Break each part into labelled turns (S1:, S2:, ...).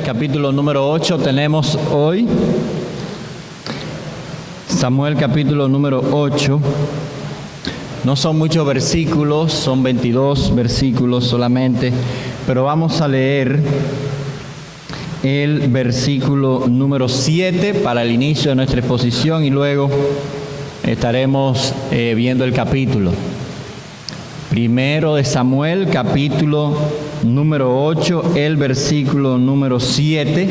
S1: capítulo número 8 tenemos hoy. Samuel capítulo número 8. No son muchos versículos, son 22 versículos solamente, pero vamos a leer el versículo número 7 para el inicio de nuestra exposición y luego estaremos viendo el capítulo. Primero de Samuel, capítulo número 8, el versículo número 7,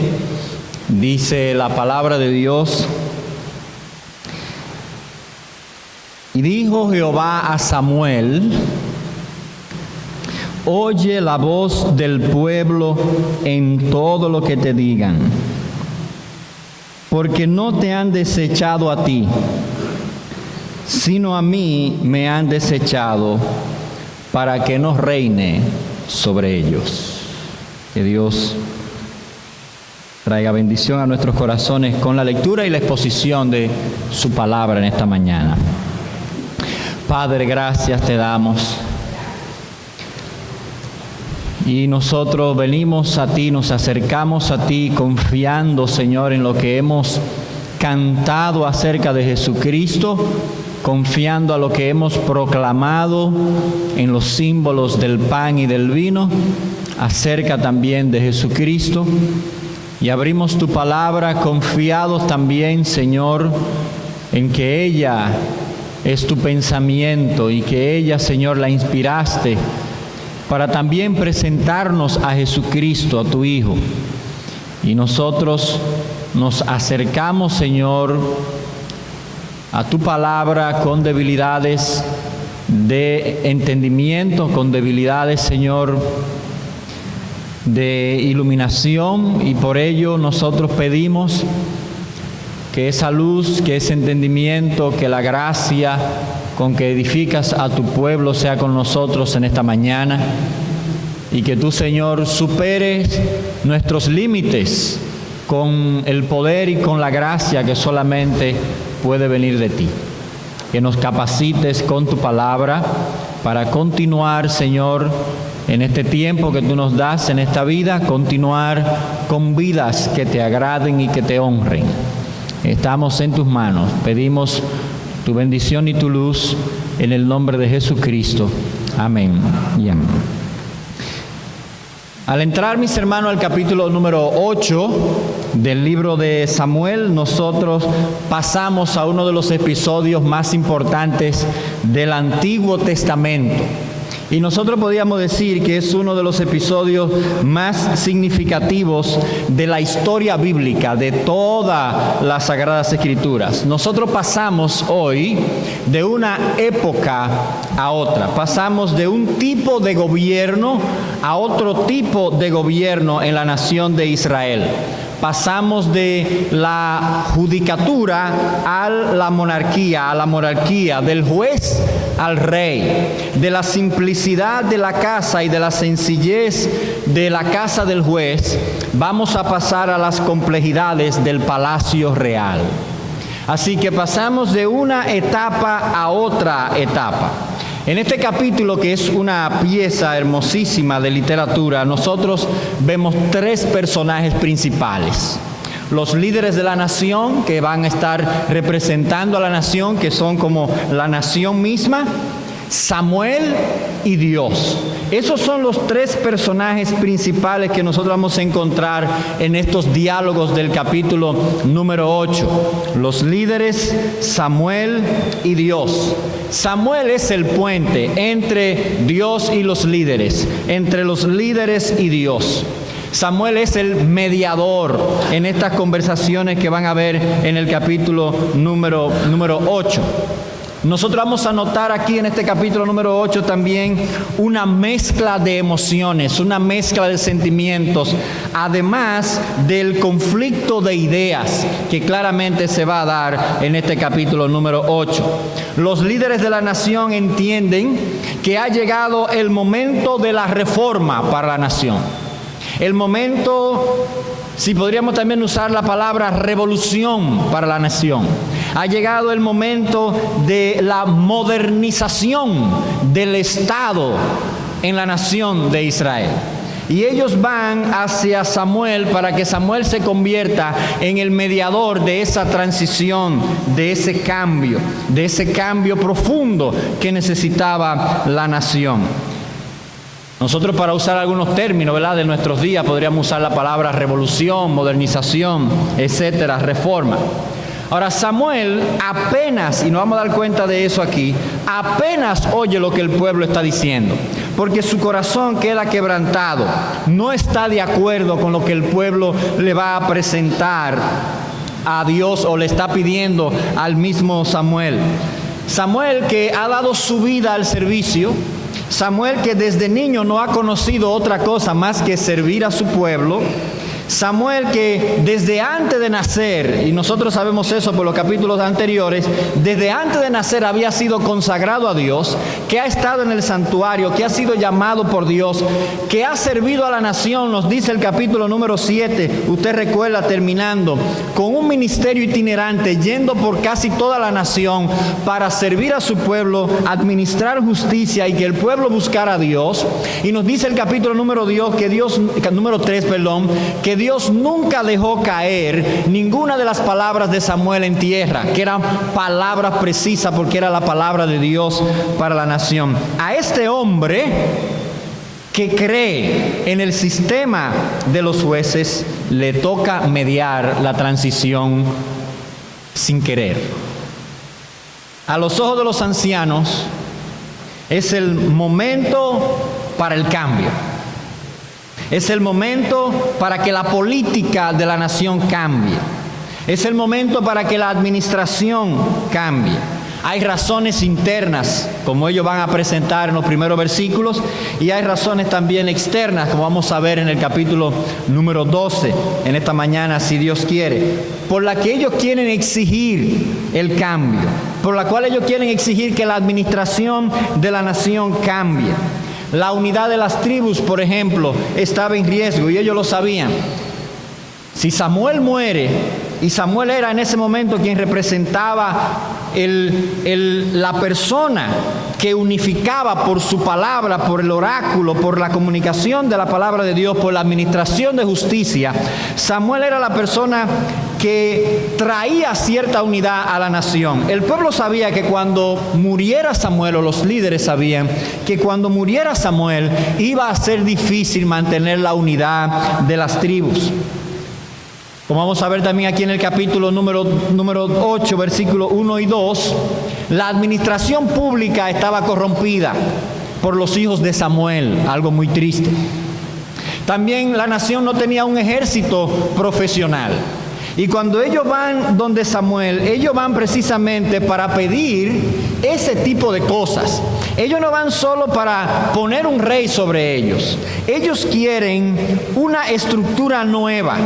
S1: dice la palabra de Dios: y dijo Jehová a Samuel: oye la voz del pueblo en todo lo que te digan, porque no te han desechado a ti, sino a mí me han desechado, para que no reine sobre ellos. Que Dios traiga bendición a nuestros corazones con la lectura y la exposición de su palabra en esta mañana. Padre, gracias te damos. Y nosotros venimos a ti, nos acercamos a ti confiando, Señor, en lo que hemos cantado acerca de Jesucristo, confiando a lo que hemos proclamado en los símbolos del pan y del vino, acerca también de Jesucristo. Y abrimos tu palabra confiados también, Señor, en que ella es tu pensamiento y que ella, Señor, la inspiraste para también presentarnos a Jesucristo, a tu Hijo. Y nosotros nos acercamos, Señor, a tu palabra con debilidades de entendimiento, con debilidades, Señor, de iluminación, y por ello nosotros pedimos que esa luz, que ese entendimiento, que la gracia con que edificas a tu pueblo sea con nosotros en esta mañana, y que tú, Señor, superes nuestros límites con el poder y con la gracia que solamente puede venir de ti. Que nos capacites con tu palabra para continuar, Señor, en este tiempo que tú nos das en esta vida, continuar con vidas que te agraden y que te honren. Estamos en tus manos, pedimos tu bendición y tu luz en el nombre de Jesucristo. Amén y amén. Al entrar, mis hermanos, al capítulo número 8 del libro de Samuel, nosotros pasamos a uno de los episodios más importantes del Antiguo Testamento. Y nosotros podríamos decir que es uno de los episodios más significativos de la historia bíblica, de todas las Sagradas Escrituras. Nosotros pasamos hoy de una época a otra. Pasamos de un tipo de gobierno a otro tipo de gobierno en la nación de Israel. Pasamos de la judicatura a la monarquía, del juez al rey, de la simplicidad de la casa y de la sencillez de la casa del juez, vamos a pasar a las complejidades del palacio real. Así que pasamos de una etapa a otra etapa. En este capítulo, que es una pieza hermosísima de literatura, nosotros vemos tres personajes principales. Los líderes de la nación, que van a estar representando a la nación, que son como la nación misma, Samuel y Dios. Esos son los tres personajes principales que nosotros vamos a encontrar en estos diálogos del capítulo número 8. Los líderes, Samuel y Dios. Samuel es el puente entre Dios y los líderes, entre los líderes y Dios. Samuel es el mediador en estas conversaciones que van a ver en el capítulo número 8. Nosotros vamos a notar aquí en este capítulo número 8 también una mezcla de emociones, una mezcla de sentimientos, además del conflicto de ideas que claramente se va a dar en este capítulo número 8. Los líderes de la nación entienden que ha llegado el momento de la reforma para la nación. El momento, si podríamos también usar la palabra revolución para la nación. Ha llegado el momento de la modernización del Estado en la nación de Israel. Y ellos van hacia Samuel para que Samuel se convierta en el mediador de esa transición, de ese cambio profundo que necesitaba la nación. Nosotros, para usar algunos términos, ¿verdad?, de nuestros días, podríamos usar la palabra revolución, modernización, etcétera, reforma. Ahora, Samuel apenas, y nos vamos a dar cuenta de eso aquí, apenas oye lo que el pueblo está diciendo, porque su corazón queda quebrantado, no está de acuerdo con lo que el pueblo le va a presentar a Dios o le está pidiendo al mismo Samuel. Samuel, que ha dado su vida al servicio, Samuel, que desde niño no ha conocido otra cosa más que servir a su pueblo, Samuel, que desde antes de nacer, y nosotros sabemos eso por los capítulos anteriores, desde antes de nacer había sido consagrado a Dios, que ha estado en el santuario, que ha sido llamado por Dios, que ha servido a la nación, nos dice el capítulo número 7, usted recuerda, terminando, con un ministerio itinerante, yendo por casi toda la nación para servir a su pueblo, administrar justicia y que el pueblo buscara a Dios. Y nos dice el capítulo número 3, que Dios nunca dejó caer ninguna de las palabras de Samuel en tierra, que eran palabras precisas porque era la palabra de Dios para la nación. A este hombre que cree en el sistema de los jueces, le toca mediar la transición sin querer. A los ojos de los ancianos es el momento para el cambio. Es el momento para que la política de la nación cambie. Es el momento para que la administración cambie. Hay razones internas, como ellos van a presentar en los primeros versículos, y hay razones también externas, como vamos a ver en el capítulo número 12, en esta mañana, si Dios quiere, por la que ellos quieren exigir el cambio, por la cual ellos quieren exigir que la administración de la nación cambie. La unidad de las tribus, por ejemplo, estaba en riesgo y ellos lo sabían. Si Samuel muere, y Samuel era en ese momento quien representaba la persona que unificaba por su palabra, por el oráculo, por la comunicación de la palabra de Dios, por la administración de justicia, Samuel era la persona que traía cierta unidad a la nación. El pueblo sabía que cuando muriera Samuel, o los líderes sabían que cuando muriera Samuel iba a ser difícil mantener la unidad de las tribus. Como vamos a ver también aquí en el capítulo número 8, versículos 1 y 2, la administración pública estaba corrompida por los hijos de Samuel, algo muy triste. También la nación no tenía un ejército profesional. Y cuando ellos van donde Samuel, ellos van precisamente para pedir ese tipo de cosas. Ellos no van solo para poner un rey sobre ellos. Ellos quieren una estructura nueva.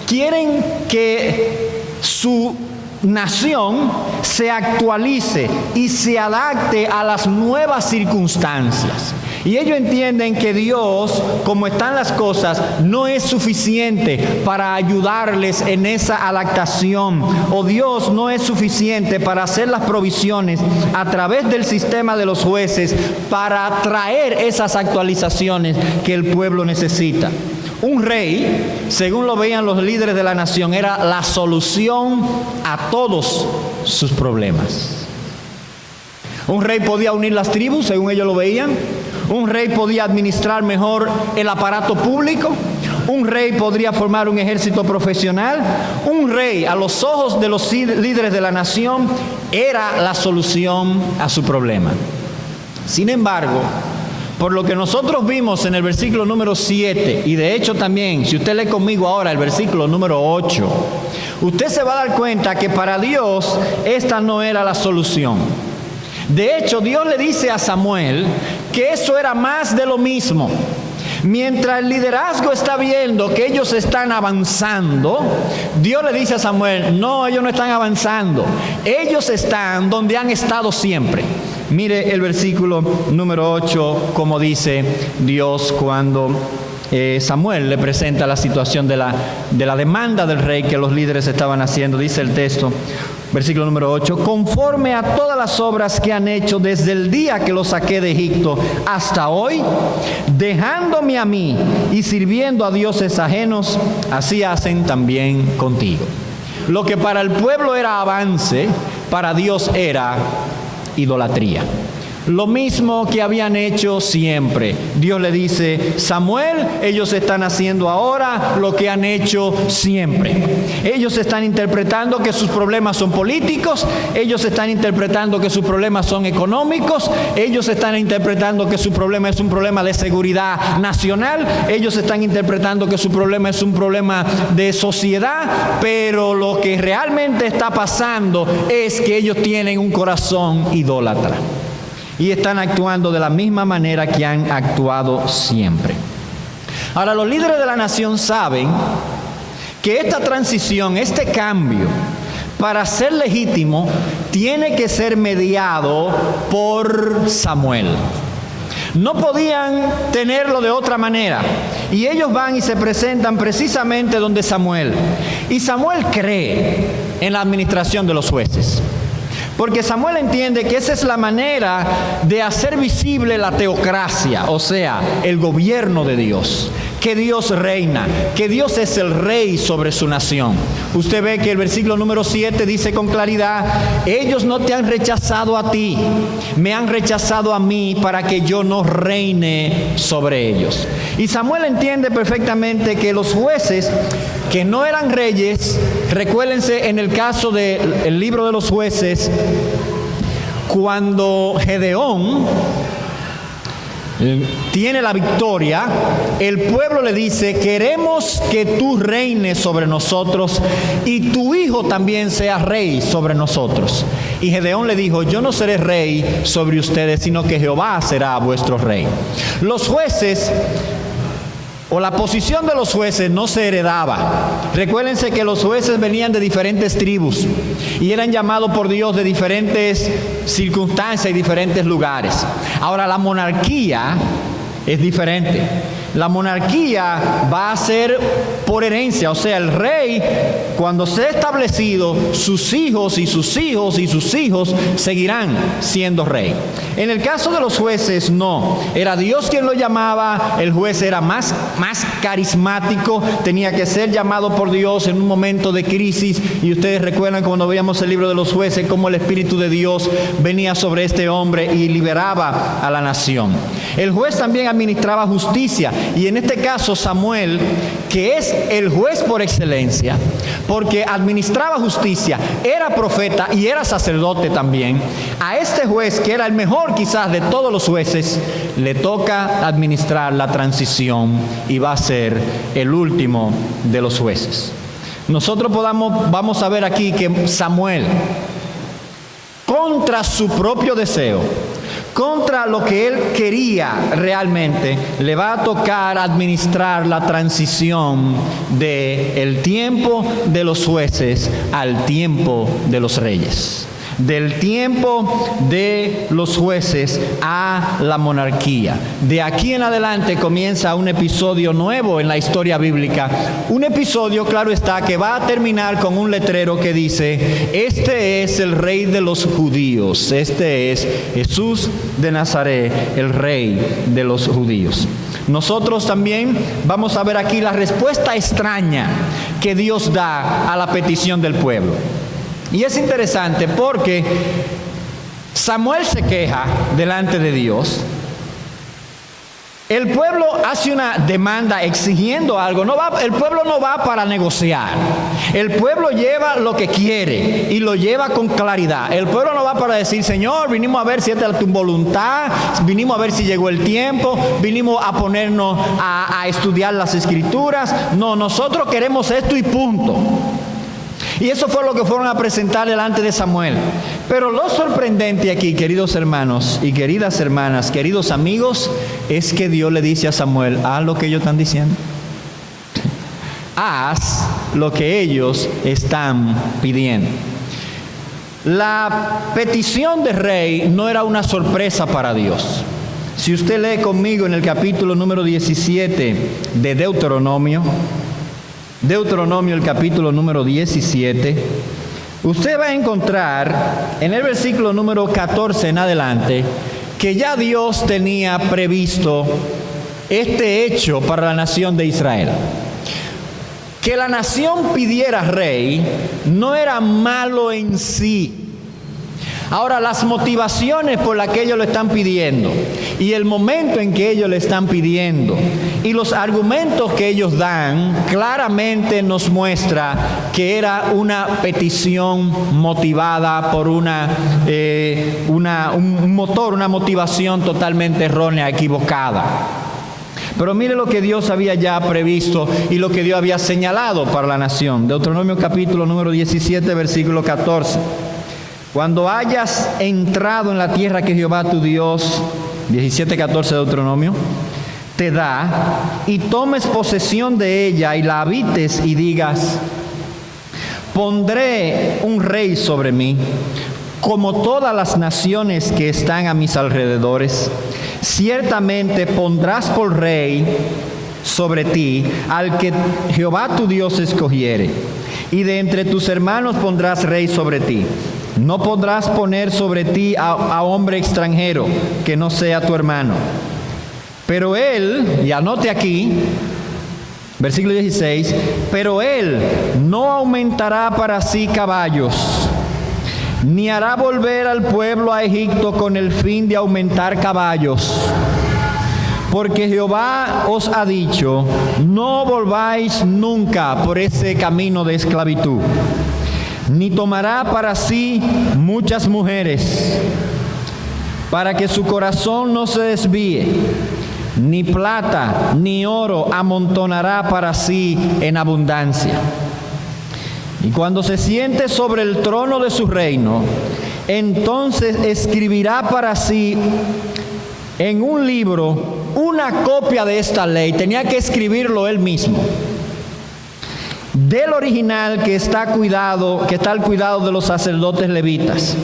S1: Quieren que su nación se actualice y se adapte a las nuevas circunstancias. Y ellos entienden que Dios, como están las cosas, no es suficiente para ayudarles en esa adaptación. O Dios no es suficiente para hacer las provisiones a través del sistema de los jueces para traer esas actualizaciones que el pueblo necesita. Un rey, según lo veían los líderes de la nación, era la solución a todos sus problemas. Un rey podía unir las tribus, según ellos lo veían. Un rey podía administrar mejor el aparato público. Un rey podría formar un ejército profesional. Un rey, a los ojos de los líderes de la nación, era la solución a su problema. Sin embargo, por lo que nosotros vimos en el versículo número 7, y de hecho también, si usted lee conmigo ahora el versículo número 8, usted se va a dar cuenta que para Dios esta no era la solución. De hecho, Dios le dice a Samuel que eso era más de lo mismo. Mientras el liderazgo está viendo que ellos están avanzando, Dios le dice a Samuel, no, ellos no están avanzando. Ellos están donde han estado siempre. Mire el versículo número 8, como dice Dios cuando Samuel le presenta la situación de la demanda del rey que los líderes estaban haciendo. Dice el texto, Versículo número 8, conforme a todas las obras que han hecho desde el día que los saqué de Egipto hasta hoy, dejándome a mí y sirviendo a dioses ajenos, así hacen también contigo. Lo que para el pueblo era avance, para Dios era idolatría. Lo mismo que habían hecho siempre. Dios le dice, Samuel, ellos están haciendo ahora lo que han hecho siempre. Ellos están interpretando que sus problemas son políticos, ellos están interpretando que sus problemas son económicos, ellos están interpretando que su problema es un problema de seguridad nacional, ellos están interpretando que su problema es un problema de sociedad, pero lo que realmente está pasando es que ellos tienen un corazón idólatra. Y están actuando de la misma manera que han actuado siempre. Ahora, los líderes de la nación saben que esta transición, este cambio, para ser legítimo, tiene que ser mediado por Samuel. No podían tenerlo de otra manera. Y ellos van y se presentan precisamente donde Samuel. Y Samuel cree en la administración de los jueces. Porque Samuel entiende que esa es la manera de hacer visible la teocracia, o sea, el gobierno de Dios, que Dios reina, que Dios es el rey sobre su nación. Usted ve que el versículo número 7 dice con claridad, ellos no te han rechazado a ti, me han rechazado a mí para que yo no reine sobre ellos. Y Samuel entiende perfectamente que los jueces que no eran reyes, recuérdense en el caso del libro de los jueces, cuando Gedeón tiene la victoria, el pueblo le dice, queremos que tú reines sobre nosotros y tu hijo también sea rey sobre nosotros. Y Gedeón le dijo, yo no seré rey sobre ustedes, sino que Jehová será vuestro rey. Los jueces, o la posición de los jueces, no se heredaba. Recuérdense que los jueces venían de diferentes tribus y eran llamados por Dios de diferentes circunstancias y diferentes lugares. Ahora, la monarquía es diferente. La monarquía va a ser por herencia, o sea, el rey, cuando sea establecido, sus hijos y sus hijos y sus hijos seguirán siendo rey. En el caso de los jueces, no. Era Dios quien lo llamaba, el juez era más carismático, tenía que ser llamado por Dios en un momento de crisis. Y ustedes recuerdan cuando veíamos el libro de los jueces, cómo el Espíritu de Dios venía sobre este hombre y liberaba a la nación. El juez también administraba justicia. Y en este caso Samuel, que es el juez por excelencia, porque administraba justicia, era profeta y era sacerdote también, a este juez, que era el mejor quizás de todos los jueces, le toca administrar la transición y va a ser el último de los jueces. Nosotros vamos a ver aquí que Samuel, contra su propio deseo, contra lo que él quería realmente, le va a tocar administrar la transición del tiempo de los jueces al tiempo de los reyes. Del tiempo de los jueces a la monarquía. De aquí en adelante comienza un episodio nuevo en la historia bíblica. Un episodio, claro está, que va a terminar con un letrero que dice, este es el rey de los judíos. Este es Jesús de Nazaret, el rey de los judíos. Nosotros también vamos a ver aquí la respuesta extraña que Dios da a la petición del pueblo. Y es interesante porque Samuel se queja delante de Dios. El pueblo hace una demanda exigiendo algo. El pueblo no va para negociar. El pueblo lleva lo que quiere y lo lleva con claridad. El pueblo no va para decir, Señor, vinimos a ver si esta es tu voluntad, vinimos a ver si llegó el tiempo, vinimos a ponernos a estudiar las Escrituras. No, nosotros queremos esto y punto. Y eso fue lo que fueron a presentar delante de Samuel. Pero lo sorprendente aquí, queridos hermanos y queridas hermanas, queridos amigos, es que Dios le dice a Samuel, haz lo que ellos están diciendo. Haz lo que ellos están pidiendo. La petición de rey no era una sorpresa para Dios. Si usted lee conmigo en el capítulo número 17 de Deuteronomio, el capítulo número 17, usted va a encontrar en el versículo número 14 en adelante que ya Dios tenía previsto este hecho para la nación de Israel. Que la nación pidiera rey no era malo en sí. Ahora, las motivaciones por las que ellos lo están pidiendo y el momento en que ellos le están pidiendo y los argumentos que ellos dan claramente nos muestra que era una petición motivada por un motor, una motivación totalmente errónea, equivocada. Pero mire lo que Dios había ya previsto y lo que Dios había señalado para la nación. Deuteronomio capítulo número 17, versículo 14. Cuando hayas entrado en la tierra que Jehová tu Dios, 17:14 de Deuteronomio, te da, y tomes posesión de ella y la habites y digas, pondré un rey sobre mí, como todas las naciones que están a mis alrededores. Ciertamente pondrás por rey sobre ti al que Jehová tu Dios escogiere, y de entre tus hermanos pondrás rey sobre ti. No podrás poner sobre ti a hombre extranjero que no sea tu hermano. Pero él, y anote aquí, versículo 16, pero él no aumentará para sí caballos, ni hará volver al pueblo a Egipto con el fin de aumentar caballos. Porque Jehová os ha dicho, no volváis nunca por ese camino de esclavitud. Ni tomará para sí muchas mujeres, para que su corazón no se desvíe, ni plata ni oro amontonará para sí en abundancia. Y cuando se siente sobre el trono de su reino, entonces escribirá para sí en un libro una copia de esta ley. Tenía que escribirlo él mismo. Del original que está al cuidado de los sacerdotes levitas,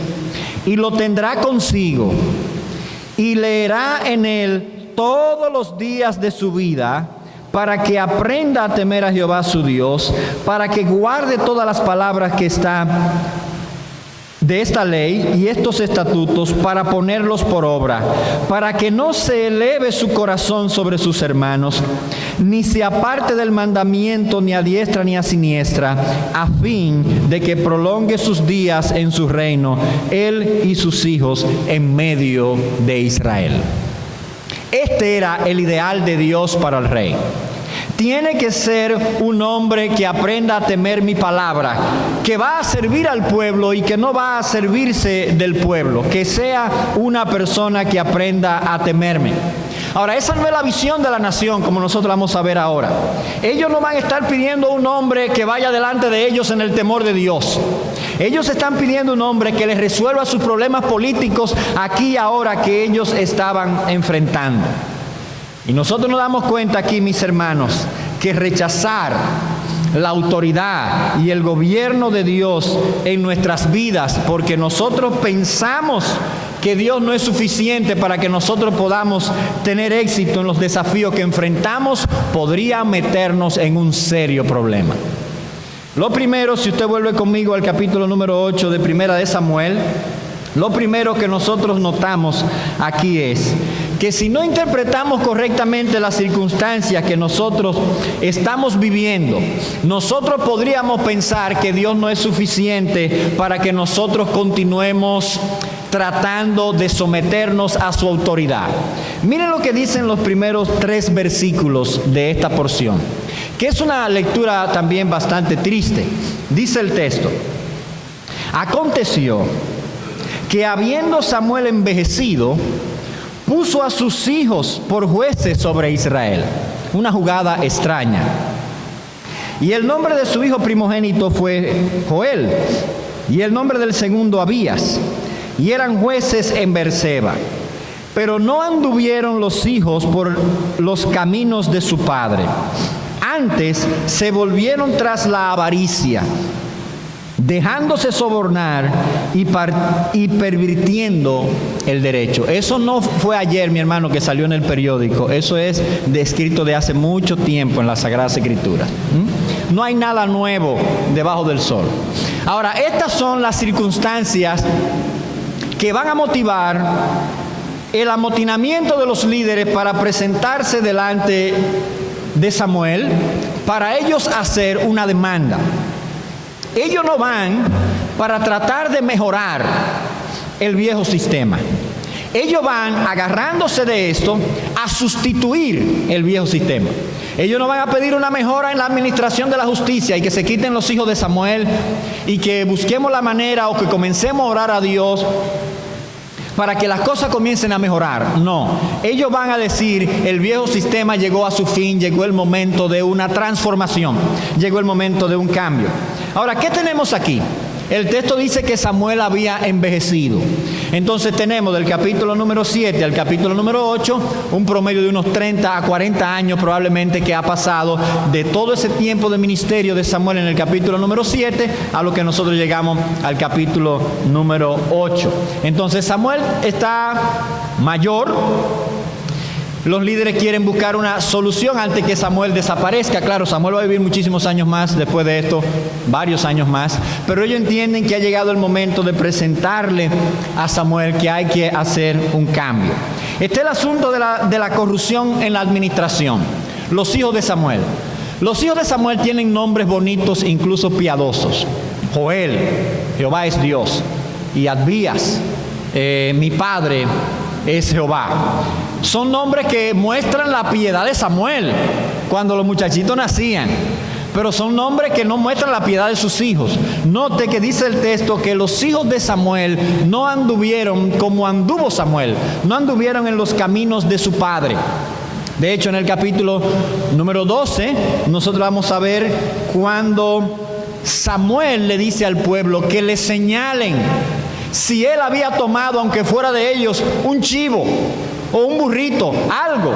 S1: y lo tendrá consigo, y leerá en él todos los días de su vida, para que aprenda a temer a Jehová su Dios, para que guarde todas las palabras que están de esta ley y estos estatutos, para ponerlos por obra, para que no se eleve su corazón sobre sus hermanos, ni se aparte del mandamiento ni a diestra ni a siniestra, a fin de que prolongue sus días en su reino, él y sus hijos en medio de Israel. Este era el ideal de Dios para el rey. Tiene que ser un hombre que aprenda a temer mi palabra, que va a servir al pueblo y que no va a servirse del pueblo, que sea una persona que aprenda a temerme. Ahora, esa no es la visión de la nación como nosotros vamos a ver ahora. Ellos no van a estar pidiendo un hombre que vaya delante de ellos en el temor de Dios. Ellos están pidiendo un hombre que les resuelva sus problemas políticos aquí y ahora que ellos estaban enfrentando. Y nosotros nos damos cuenta aquí, mis hermanos, que rechazar la autoridad y el gobierno de Dios en nuestras vidas, porque nosotros pensamos que Dios no es suficiente para que nosotros podamos tener éxito en los desafíos que enfrentamos, podría meternos en un serio problema. Lo primero, si usted vuelve conmigo al capítulo número 8 de Primera de Samuel, lo primero que nosotros notamos aquí es que si no interpretamos correctamente las circunstancias que nosotros estamos viviendo, nosotros podríamos pensar que Dios no es suficiente para que nosotros continuemos tratando de someternos a su autoridad. Miren lo que dicen los primeros 3 versículos de esta porción, que es una lectura también bastante triste. Dice el texto: aconteció que habiendo Samuel envejecido, puso a sus hijos por jueces sobre Israel. Una jugada extraña. Y el nombre de su hijo primogénito fue Joel, y el nombre del segundo Abías, y eran jueces en Beerseba. Pero no anduvieron los hijos por los caminos de su padre. Antes se volvieron tras la avaricia, dejándose sobornar y pervirtiendo el derecho. Eso no fue ayer, mi hermano, que salió en el periódico. Eso es descrito de hace mucho tiempo en las Sagradas Escrituras. No hay nada nuevo debajo del sol. Ahora, estas son las circunstancias que van a motivar el amotinamiento de los líderes para presentarse delante de Samuel, para ellos hacer una demanda. Ellos no van para tratar de mejorar el viejo sistema. Ellos van agarrándose de esto a sustituir el viejo sistema. Ellos no van a pedir una mejora en la administración de la justicia y que se quiten los hijos de Samuel y que busquemos la manera o que comencemos a orar a Dios para que las cosas comiencen a mejorar. No, ellos van a decir, el viejo sistema llegó a su fin, llegó el momento de una transformación, llegó el momento de un cambio. Ahora, ¿qué tenemos aquí? El texto dice que Samuel había envejecido. Entonces tenemos del capítulo número 7 al capítulo número 8 un promedio de unos 30 a 40 años probablemente que ha pasado de todo ese tiempo de ministerio de Samuel en el capítulo número 7 a lo que nosotros llegamos al capítulo número 8. Entonces Samuel está mayor. Los líderes quieren buscar una solución antes que Samuel desaparezca. Claro, Samuel va a vivir muchísimos años más después de esto, varios años más. Pero ellos entienden que ha llegado el momento de presentarle a Samuel que hay que hacer un cambio. Este es el asunto de la corrupción en la administración. Los hijos de Samuel. Los hijos de Samuel tienen nombres bonitos, incluso piadosos. Joel, Jehová es Dios. Y Abías, mi padre es Jehová. Son nombres que muestran la piedad de Samuel cuando los muchachitos nacían, pero son nombres que no muestran la piedad de sus hijos. Note que dice el texto que los hijos de Samuel no anduvieron como anduvo Samuel, no anduvieron en los caminos de su padre. De hecho, en el capítulo número 12, nosotros vamos a ver cuando Samuel le dice al pueblo que le señalen si él había tomado, aunque fuera de ellos, un chivo o un burrito, algo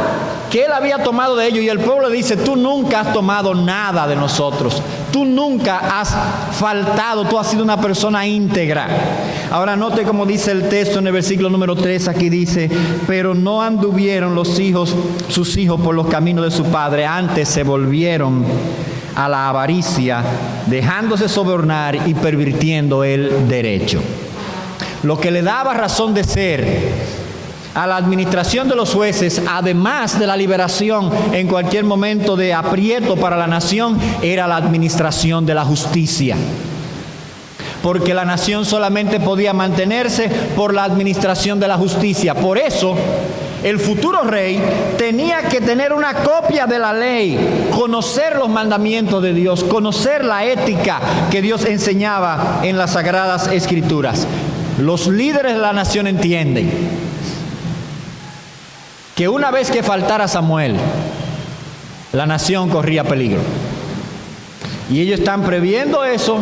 S1: que él había tomado de ellos. Y el pueblo le dice, tú nunca has tomado nada de nosotros, tú nunca has faltado, tú has sido una persona íntegra. Ahora note como dice el texto en el versículo número 3, aquí dice, pero no anduvieron sus hijos por los caminos de su padre, antes se volvieron a la avaricia, dejándose sobornar y pervirtiendo el derecho. Lo que le daba razón de ser a la administración de los jueces, además de la liberación en cualquier momento de aprieto para la nación, era la administración de la justicia. Porque la nación solamente podía mantenerse por la administración de la justicia. Por eso, el futuro rey tenía que tener una copia de la ley, conocer los mandamientos de Dios, conocer la ética que Dios enseñaba en las Sagradas Escrituras. Los líderes de la nación entienden que una vez que faltara Samuel, la nación corría peligro. Y ellos están previendo eso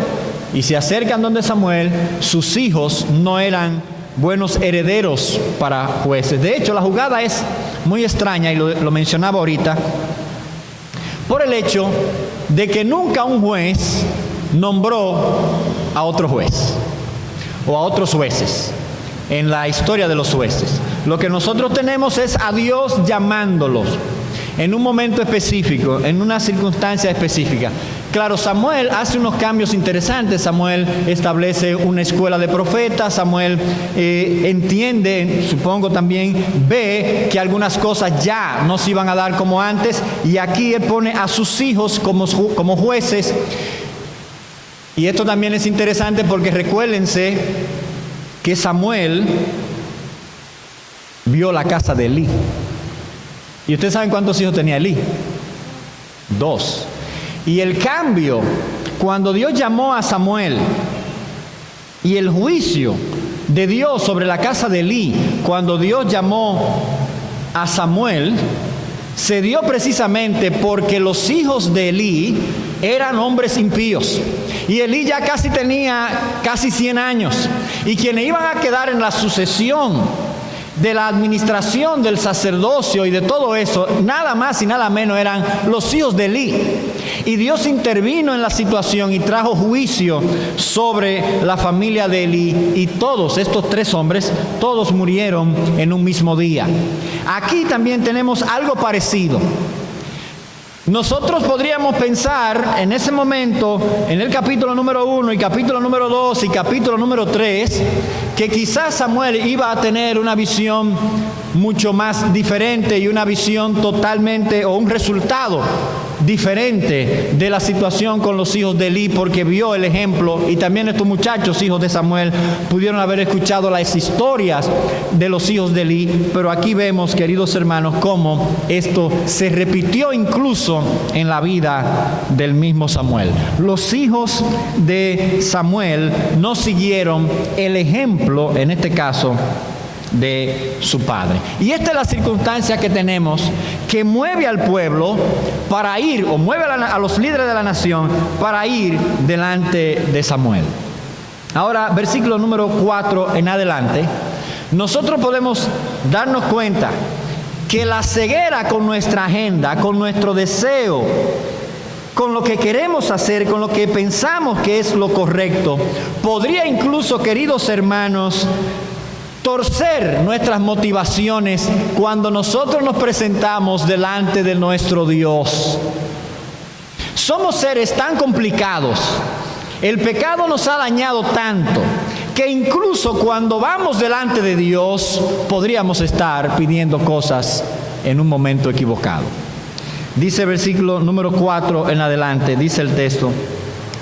S1: y se acercan donde Samuel. Sus hijos no eran buenos herederos para jueces. De hecho, la jugada es muy extraña y lo mencionaba ahorita, por el hecho de que nunca un juez nombró a otro juez o a otros jueces en la historia de los jueces. Lo que nosotros tenemos es a Dios llamándolos en un momento específico, en una circunstancia específica. Claro, Samuel hace unos cambios interesantes. Samuel establece una escuela de profetas. Samuel entiende, supongo también, ve que algunas cosas ya no se iban a dar como antes. Y aquí él pone a sus hijos como jueces. Y esto también es interesante porque recuérdense que Samuel vio la casa de Elí. ¿Y ustedes saben cuántos hijos tenía Elí? 2. Y el cambio, cuando Dios llamó a Samuel, y el juicio de Dios sobre la casa de Elí, cuando Dios llamó a Samuel, se dio precisamente porque los hijos de Elí eran hombres impíos. Y Elí ya tenía casi 100 años. Y quienes iban a quedar en la sucesión de la administración del sacerdocio y de todo eso, nada más y nada menos eran los hijos de Elí. Y Dios intervino en la situación y trajo juicio sobre la familia de Elí. Y todos estos 3 hombres, todos murieron en un mismo día. Aquí también tenemos algo parecido. Nosotros podríamos pensar en ese momento, en el capítulo número 1 y capítulo número 2 y capítulo número 3, que quizás Samuel iba a tener una visión mucho más diferente y una visión totalmente, o un resultado diferente de la situación con los hijos de Elí, porque vio el ejemplo, y también estos muchachos, hijos de Samuel, pudieron haber escuchado las historias de los hijos de Elí, pero aquí vemos, queridos hermanos, cómo esto se repitió incluso en la vida del mismo Samuel. Los hijos de Samuel no siguieron el ejemplo, en este caso, de su padre. Y esta es la circunstancia que tenemos, que mueve al pueblo para ir, o mueve a los líderes de la nación para ir delante de Samuel. Ahora, versículo número 4 en adelante, nosotros podemos darnos cuenta que la ceguera con nuestra agenda, con nuestro deseo, con lo que queremos hacer, con lo que pensamos que es lo correcto, podría incluso, queridos hermanos, torcer nuestras motivaciones cuando nosotros nos presentamos delante de nuestro Dios. Somos seres tan complicados, el pecado nos ha dañado tanto, que incluso cuando vamos delante de Dios, podríamos estar pidiendo cosas en un momento equivocado. Dice el versículo número 4 en adelante, dice el texto,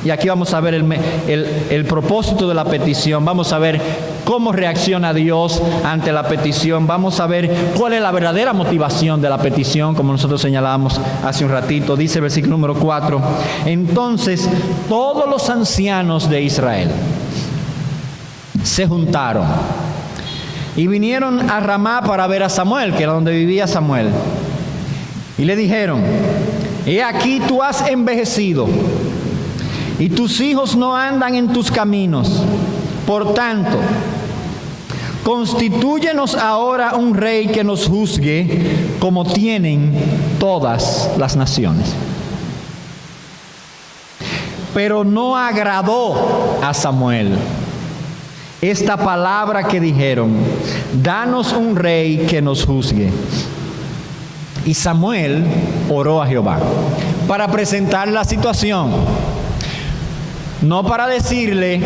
S1: y aquí vamos a ver el propósito de la petición, vamos a ver cómo reacciona Dios ante la petición, vamos a ver cuál es la verdadera motivación de la petición, como nosotros señalábamos hace un ratito. Dice el versículo número 4, entonces todos los ancianos de Israel se juntaron y vinieron a Ramá para ver a Samuel, que era donde vivía Samuel, y le dijeron, he aquí tú has envejecido y tus hijos no andan en tus caminos. Por tanto, constitúyenos ahora un rey que nos juzgue como tienen todas las naciones. Pero no agradó a Samuel esta palabra que dijeron, danos un rey que nos juzgue. Y Samuel oró a Jehová para presentar la situación. No para decirle,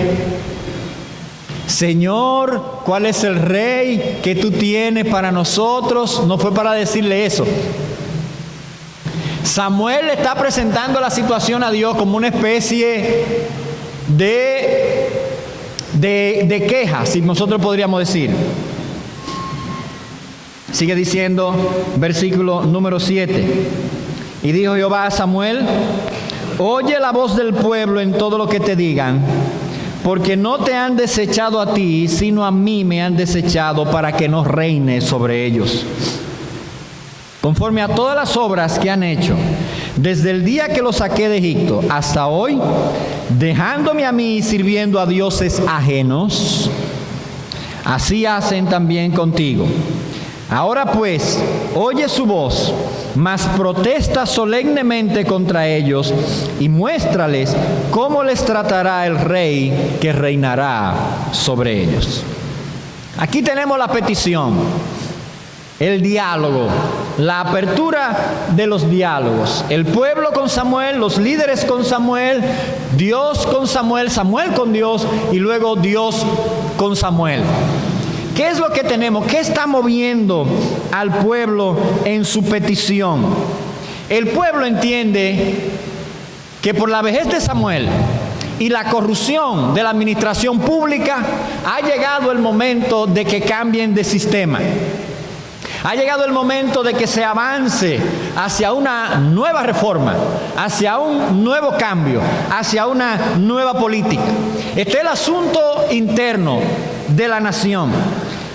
S1: Señor, ¿cuál es el rey que tú tienes para nosotros? No fue para decirle eso. Samuel le está presentando la situación a Dios como una especie de queja, si nosotros podríamos decir. Sigue diciendo, versículo número 7. Y dijo Jehová a Samuel, oye la voz del pueblo en todo lo que te digan, porque no te han desechado a ti, sino a mí me han desechado para que no reine sobre ellos. Conforme a todas las obras que han hecho, desde el día que los saqué de Egipto hasta hoy, dejándome a mí sirviendo a dioses ajenos, así hacen también contigo. Ahora pues, oye su voz, mas protesta solemnemente contra ellos y muéstrales cómo les tratará el rey que reinará sobre ellos. Aquí tenemos la petición, el diálogo, la apertura de los diálogos. El pueblo con Samuel, los líderes con Samuel, Dios con Samuel, Samuel con Dios y luego Dios con Samuel. ¿Qué es lo que tenemos? ¿Qué está moviendo al pueblo en su petición? El pueblo entiende que por la vejez de Samuel y la corrupción de la administración pública, ha llegado el momento de que cambien de sistema. Ha llegado el momento de que se avance hacia una nueva reforma, hacia un nuevo cambio, hacia una nueva política. Este es el asunto interno de la nación.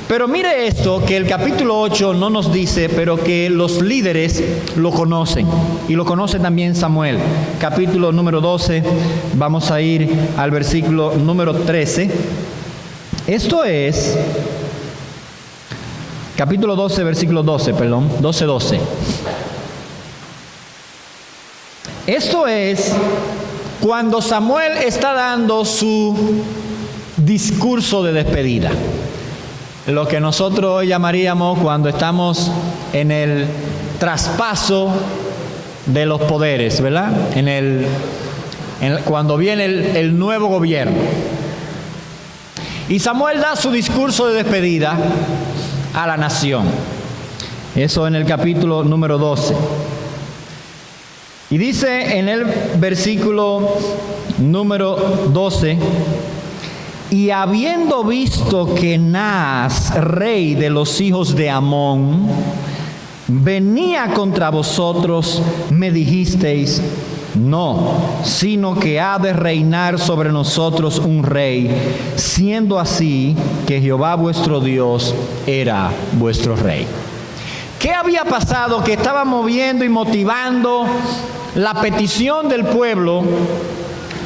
S1: Pero mire esto que el capítulo 8 no nos dice, pero que los líderes lo conocen. Y lo conoce también Samuel. Capítulo número 12, vamos a ir al versículo número 13. Esto es, capítulo 12, versículo 12, perdón, 12. Esto es cuando Samuel está dando su discurso de despedida. Lo que nosotros hoy llamaríamos, cuando estamos en el traspaso de los poderes, ¿verdad? Cuando viene el nuevo gobierno. Y Samuel da su discurso de despedida a la nación. Eso en el capítulo número 12. Y dice en el versículo número 12: y habiendo visto que Naas, rey de los hijos de Amón, venía contra vosotros, me dijisteis: no, sino que ha de reinar sobre nosotros un rey, siendo así que Jehová vuestro Dios era vuestro rey. ¿Qué había pasado que estaba moviendo y motivando la petición del pueblo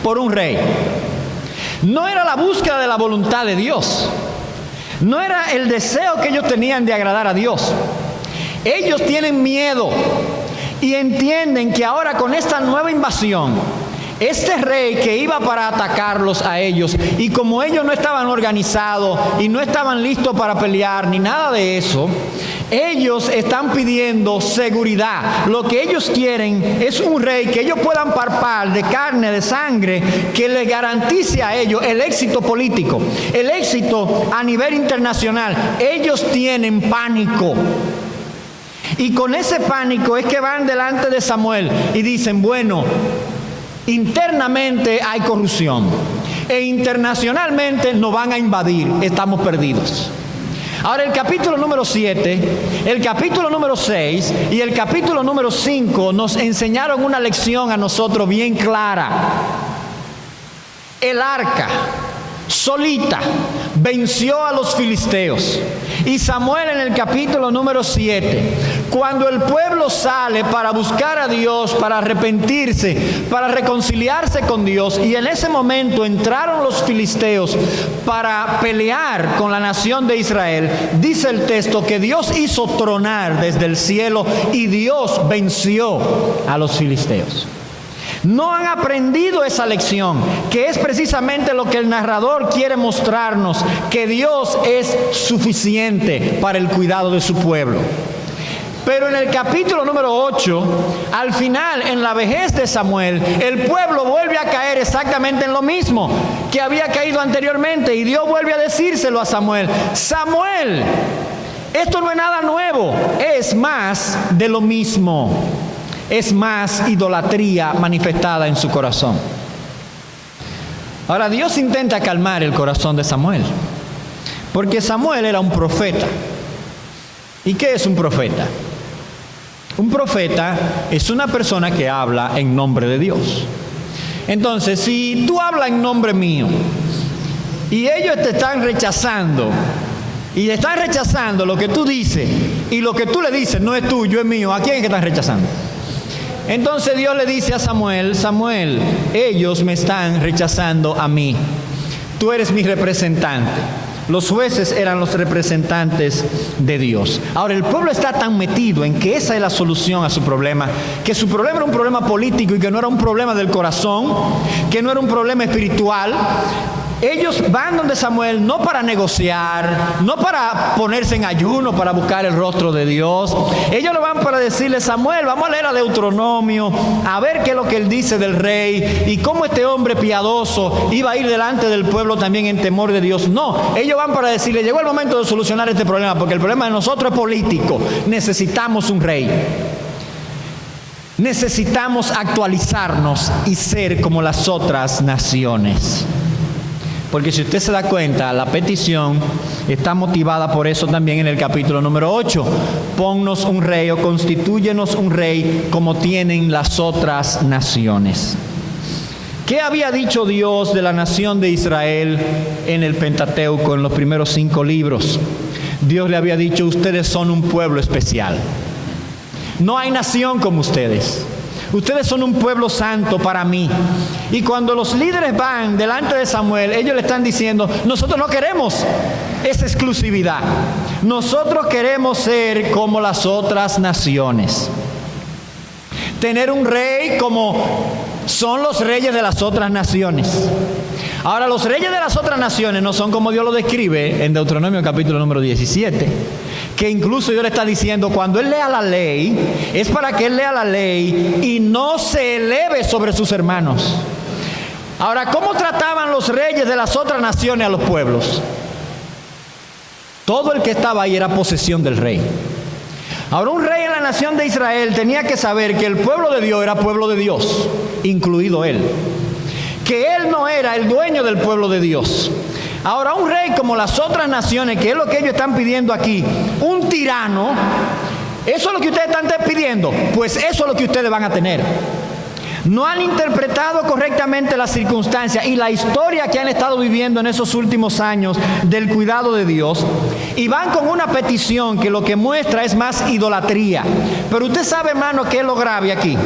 S1: por un rey? No era la búsqueda de la voluntad de Dios, no era el deseo que ellos tenían de agradar a Dios. Ellos tienen miedo y entienden que ahora con esta nueva invasión, este rey que iba para atacarlos a ellos, y como ellos no estaban organizados y no estaban listos para pelear ni nada de eso, ellos están pidiendo seguridad. Lo que ellos quieren es un rey que ellos puedan palpar, de carne, de sangre, que les garantice a ellos el éxito político, el éxito a nivel internacional. Ellos tienen pánico. Y con ese pánico es que van delante de Samuel y dicen: bueno, internamente hay corrupción e internacionalmente nos van a invadir, estamos perdidos. Ahora el capítulo número 7, el capítulo número 6 y el capítulo número 5 nos enseñaron una lección a nosotros bien clara. El arca solita venció a los filisteos. Y Samuel en el capítulo número 7, cuando el pueblo sale para buscar a Dios, para arrepentirse, para reconciliarse con Dios, y en ese momento entraron los filisteos para pelear con la nación de Israel, dice el texto que Dios hizo tronar desde el cielo y Dios venció a los filisteos. No han aprendido esa lección, que es precisamente lo que el narrador quiere mostrarnos, que Dios es suficiente para el cuidado de su pueblo. Pero en el capítulo número 8, al final, en la vejez de Samuel, el pueblo vuelve a caer exactamente en lo mismo que había caído anteriormente, y Dios vuelve a decírselo a Samuel: Samuel, esto no es nada nuevo, es más de lo mismo. Es más idolatría manifestada en su corazón. Ahora Dios intenta calmar el corazón de Samuel, porque Samuel era un profeta. ¿Y qué es un profeta? Un profeta es una persona que habla en nombre de Dios. Entonces, si tú hablas en nombre mío y ellos te están rechazando, y están rechazando lo que tú dices, y lo que tú le dices no es tuyo, es mío, ¿a quién es que están rechazando? Entonces Dios le dice a Samuel: Samuel, ellos me están rechazando a mí. Tú eres mi representante. Los jueces eran los representantes de Dios. Ahora el pueblo está tan metido en que esa es la solución a su problema, que su problema era un problema político y que no era un problema del corazón, que no era un problema espiritual. Ellos van donde Samuel no para negociar, no para ponerse en ayuno, para buscar el rostro de Dios. Ellos lo van para decirle: Samuel, vamos a leer a Deuteronomio, a ver qué es lo que él dice del rey y cómo este hombre piadoso iba a ir delante del pueblo también en temor de Dios. No, ellos van para decirle: llegó el momento de solucionar este problema, porque el problema de nosotros es político. Necesitamos un rey. Necesitamos actualizarnos y ser como las otras naciones. Porque si usted se da cuenta, la petición está motivada por eso también en el capítulo número 8. Ponnos un rey, o constitúyenos un rey como tienen las otras naciones. ¿Qué había dicho Dios de la nación de Israel en el Pentateuco, en los primeros 5 libros? Dios le había dicho: ustedes son un pueblo especial. No hay nación como ustedes. Ustedes son un pueblo santo para mí. Y cuando los líderes van delante de Samuel, ellos le están diciendo: nosotros no queremos esa exclusividad. Nosotros queremos ser como las otras naciones. Tener un rey como son los reyes de las otras naciones. Ahora, los reyes de las otras naciones no son como Dios lo describe en Deuteronomio capítulo número 17. que incluso Dios le está diciendo, cuando Él lea la ley, es para que Él lea la ley y no se eleve sobre sus hermanos. Ahora, ¿cómo trataban los reyes de las otras naciones a los pueblos? Todo el que estaba ahí era posesión del rey. Ahora, un rey en la nación de Israel tenía que saber que el pueblo de Dios era pueblo de Dios, incluido él. Que él no era el dueño del pueblo de Dios. Ahora, un rey como las otras naciones, que es lo que ellos están pidiendo aquí, un tirano, ¿eso es lo que ustedes están pidiendo? Pues eso es lo que ustedes van a tener. No han interpretado correctamente las circunstancias y la historia que han estado viviendo en esos últimos años del cuidado de Dios, y van con una petición que lo que muestra es más idolatría. Pero usted sabe, hermano, qué es lo grave aquí.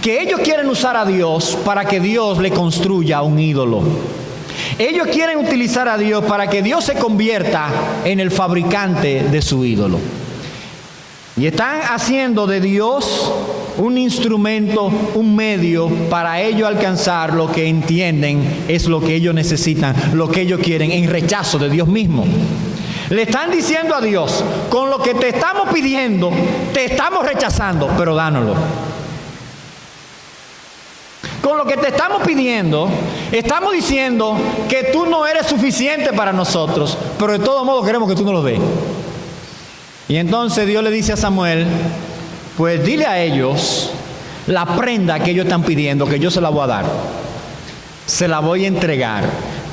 S1: Que ellos quieren usar a Dios para que Dios le construya un ídolo. Ellos quieren utilizar a Dios para que Dios se convierta en el fabricante de su ídolo. Y están haciendo de Dios un instrumento, un medio para ellos alcanzar lo que entienden es lo que ellos necesitan, lo que ellos quieren, en rechazo de Dios mismo. Le están diciendo a Dios, con lo que te estamos pidiendo, te estamos rechazando, pero dánoslo. Con lo que te estamos pidiendo, estamos diciendo que tú no eres suficiente para nosotros, pero de todos modos queremos que tú nos lo des. Y entonces Dios le dice a Samuel, pues dile a ellos la prenda que ellos están pidiendo, que yo se la voy a dar. Se la voy a entregar.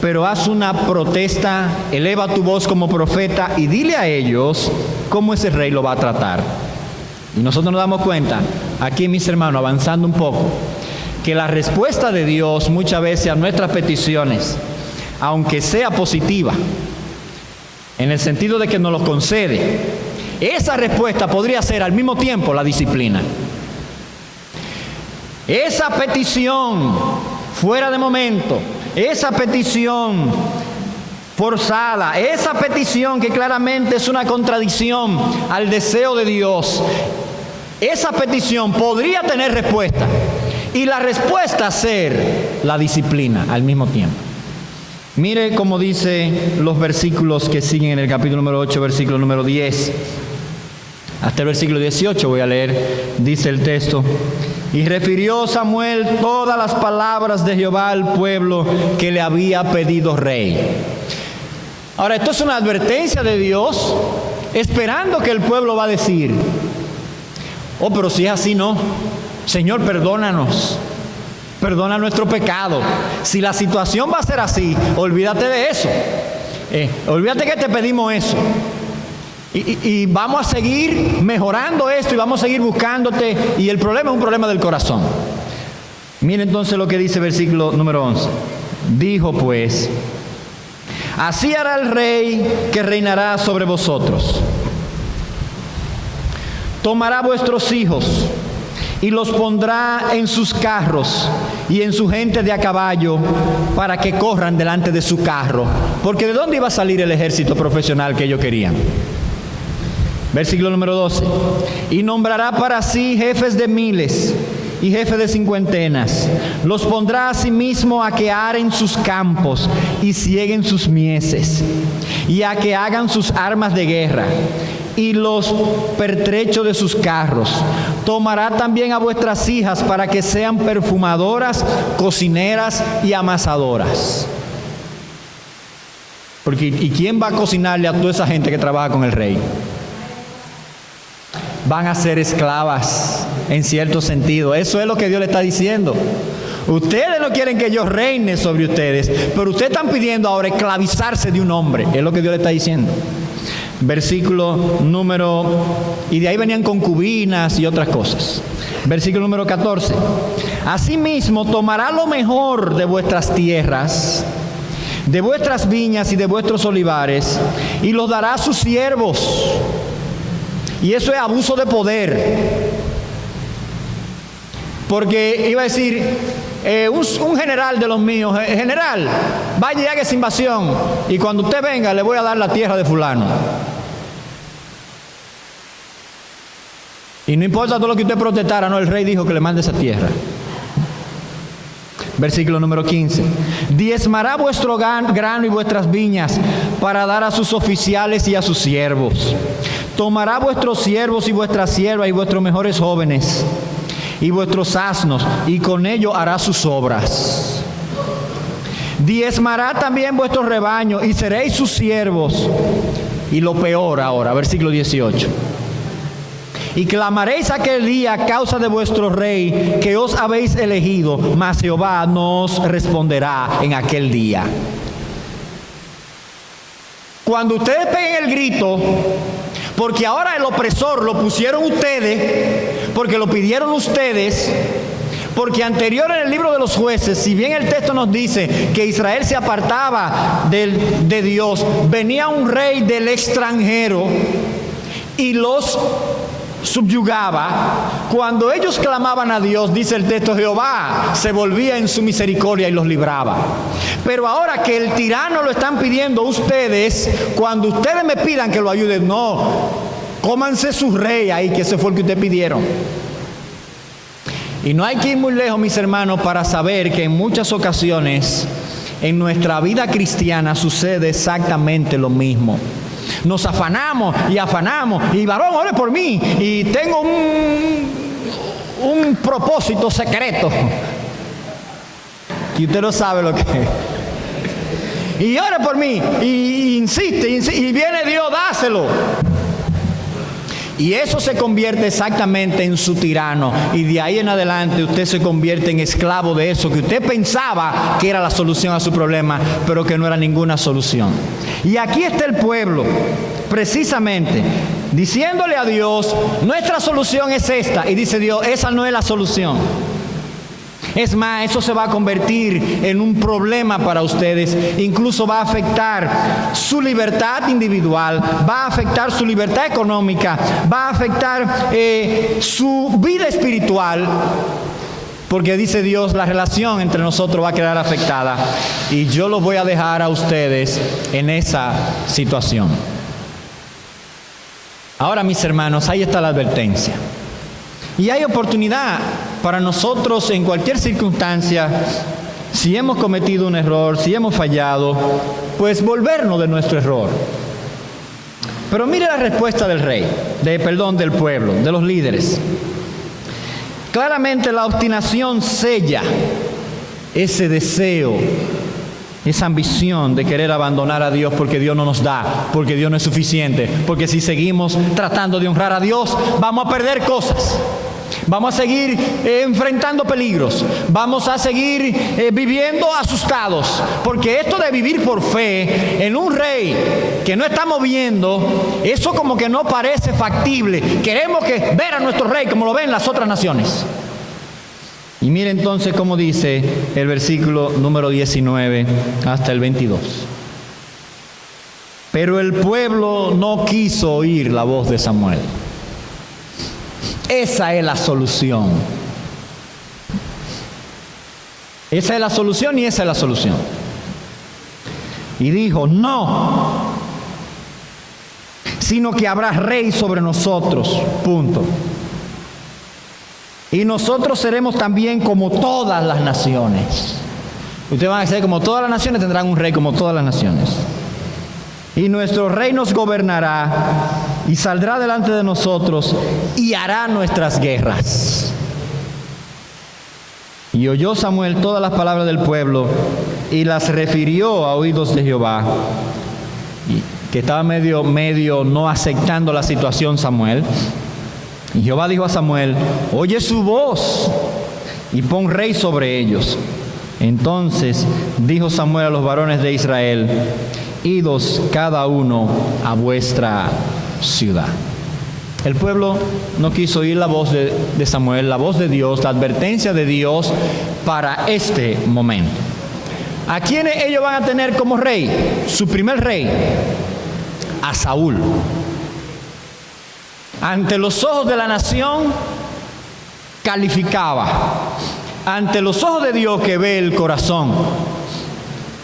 S1: Pero haz una protesta, eleva tu voz como profeta y dile a ellos cómo ese rey lo va a tratar. Y nosotros nos damos cuenta, aquí mis hermanos, avanzando un poco, que la respuesta de Dios muchas veces a nuestras peticiones, aunque sea positiva, en el sentido de que nos lo concede, esa respuesta podría ser al mismo tiempo la disciplina. Esa petición fuera de momento, esa petición forzada, esa petición que claramente es una contradicción al deseo de Dios, esa petición podría tener respuesta. Y la respuesta ser la disciplina al mismo tiempo. Mire cómo dice los versículos que siguen en el capítulo número 8, versículo número 10. Hasta el versículo 18 voy a leer, dice el texto. Y refirió Samuel todas las palabras de Jehová al pueblo que le había pedido rey. Ahora, esto es una advertencia de Dios, esperando que el pueblo va a decir, oh, pero si es así, no. Señor, perdónanos, perdona nuestro pecado. Si la situación va a ser así, olvídate de eso. Olvídate que te pedimos eso. Y vamos a seguir mejorando esto y vamos a seguir buscándote. Y el problema es un problema del corazón. Mire entonces lo que dice versículo número 11. Dijo pues, así hará el rey que reinará sobre vosotros. Tomará vuestros hijos y los pondrá en sus carros y en su gente de a caballo para que corran delante de su carro. Porque ¿de dónde iba a salir el ejército profesional que ellos querían? Versículo número 12. Y nombrará para sí jefes de miles y jefes de cincuentenas. Los pondrá a sí mismo a que aren sus campos y cieguen sus mieses y a que hagan sus armas de guerra y los pertrechos de sus carros. Tomará también a vuestras hijas para que sean perfumadoras, cocineras y amasadoras. Porque ¿y quién va a cocinarle a toda esa gente que trabaja con el rey? Van a ser esclavas en cierto sentido. Eso es lo que Dios le está diciendo. Ustedes no quieren que yo reine sobre ustedes, pero ustedes están pidiendo ahora esclavizarse de un hombre. Es lo que Dios le está diciendo. Versículo número, y de ahí venían concubinas y otras cosas. Versículo número 14. Asimismo tomará lo mejor de vuestras tierras, de vuestras viñas y de vuestros olivares, y los dará a sus siervos. Y eso es abuso de poder. Porque iba a decir, un general de los míos, general, vaya y haga esa invasión, y cuando usted venga le voy a dar la tierra de fulano. Y no importa todo lo que usted protestara, no, el rey dijo que le mande esa tierra. Versículo número 15. Diezmará vuestro grano y vuestras viñas para dar a sus oficiales y a sus siervos. Tomará vuestros siervos y vuestras siervas y vuestros mejores jóvenes y vuestros asnos, y con ello hará sus obras. Diezmará también vuestros rebaños y seréis sus siervos. Y lo peor ahora, versículo 18. Y clamaréis aquel día a causa de vuestro rey que os habéis elegido, mas Jehová no os responderá en aquel día. Cuando ustedes peguen el grito, porque ahora el opresor lo pusieron ustedes, porque lo pidieron ustedes, porque anterior en el libro de los jueces, si bien el texto nos dice que Israel se apartaba de Dios, venía un rey del extranjero y los subyugaba. Cuando ellos clamaban a Dios, dice el texto, Jehová se volvía en su misericordia y los libraba. Pero ahora que el tirano lo están pidiendo ustedes, cuando ustedes me pidan que lo ayuden, no, cómanse su rey ahí, que ese fue el que ustedes pidieron. Y no hay que ir muy lejos, mis hermanos, para saber que en muchas ocasiones en nuestra vida cristiana sucede exactamente lo mismo. Nos afanamos, y varón, ore por mí, y tengo un propósito secreto, y usted no sabe lo que es. Y ore por mí, y insiste, y viene Dios, dáselo. Y eso se convierte exactamente en su tirano. Y de ahí en adelante usted se convierte en esclavo de eso que usted pensaba que era la solución a su problema, pero que no era ninguna solución. Y aquí está el pueblo, precisamente, diciéndole a Dios, nuestra solución es esta. Y dice Dios, esa no es la solución. Es más, eso se va a convertir en un problema para ustedes. Incluso va a afectar su libertad individual, va a afectar su libertad económica, va a afectar su vida espiritual. Porque dice Dios, la relación entre nosotros va a quedar afectada. Y yo los voy a dejar a ustedes en esa situación. Ahora, mis hermanos, ahí está la advertencia. Y hay oportunidad para nosotros en cualquier circunstancia, si hemos cometido un error, si hemos fallado, pues volvernos de nuestro error. Pero mire la respuesta del rey, del pueblo, de los líderes. Claramente la obstinación sella ese deseo, esa ambición de querer abandonar a Dios porque Dios no nos da, porque Dios no es suficiente, porque si seguimos tratando de honrar a Dios, vamos a perder cosas. Vamos a seguir enfrentando peligros. Vamos a seguir viviendo asustados. Porque esto de vivir por fe en un rey que no estamos viendo, eso como que no parece factible. Queremos ver a nuestro rey como lo ven las otras naciones. Y mire entonces cómo dice el versículo número 19 hasta el 22. Pero el pueblo no quiso oír la voz de Samuel. Esa es la solución. Esa es la solución y esa es la solución. Y dijo, no, sino que habrá rey sobre nosotros, punto. Y nosotros seremos también como todas las naciones. Ustedes van a ser como todas las naciones, tendrán un rey como todas las naciones. Y nuestro rey nos gobernará y saldrá delante de nosotros y hará nuestras guerras. Y oyó Samuel todas las palabras del pueblo y las refirió a oídos de Jehová, que estaba medio no aceptando la situación Samuel. Y Jehová dijo a Samuel, oye su voz y pon rey sobre ellos. Entonces dijo Samuel a los varones de Israel, idos cada uno a vuestra ciudad. El pueblo no quiso oír la voz de Samuel, la voz de Dios, la advertencia de Dios para este momento. ¿A quiénes ellos van a tener como rey? Su primer rey, a Saúl. Ante los ojos de la nación, calificaba. Ante los ojos de Dios que ve el corazón,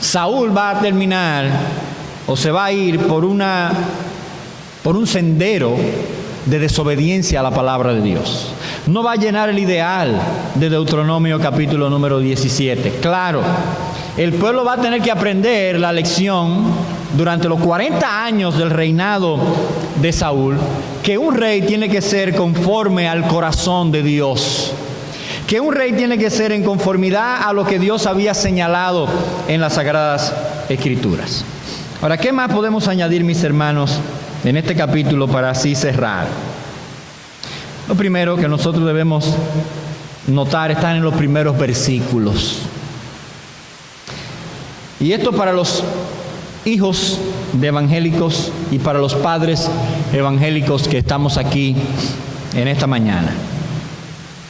S1: Saúl va a terminar o se va a ir por un sendero de desobediencia a la palabra de Dios. No va a llenar el ideal de Deuteronomio capítulo número 17. Claro, el pueblo va a tener que aprender la lección durante los 40 años del reinado de Saúl, que un rey tiene que ser conforme al corazón de Dios, que un rey tiene que ser en conformidad a lo que Dios había señalado en las Sagradas Escrituras. Ahora, ¿qué más podemos añadir, mis hermanos, en este capítulo para así cerrar? Lo primero que nosotros debemos notar está en los primeros versículos. Y esto para los hijos de evangélicos y para los padres evangélicos que estamos aquí en esta mañana.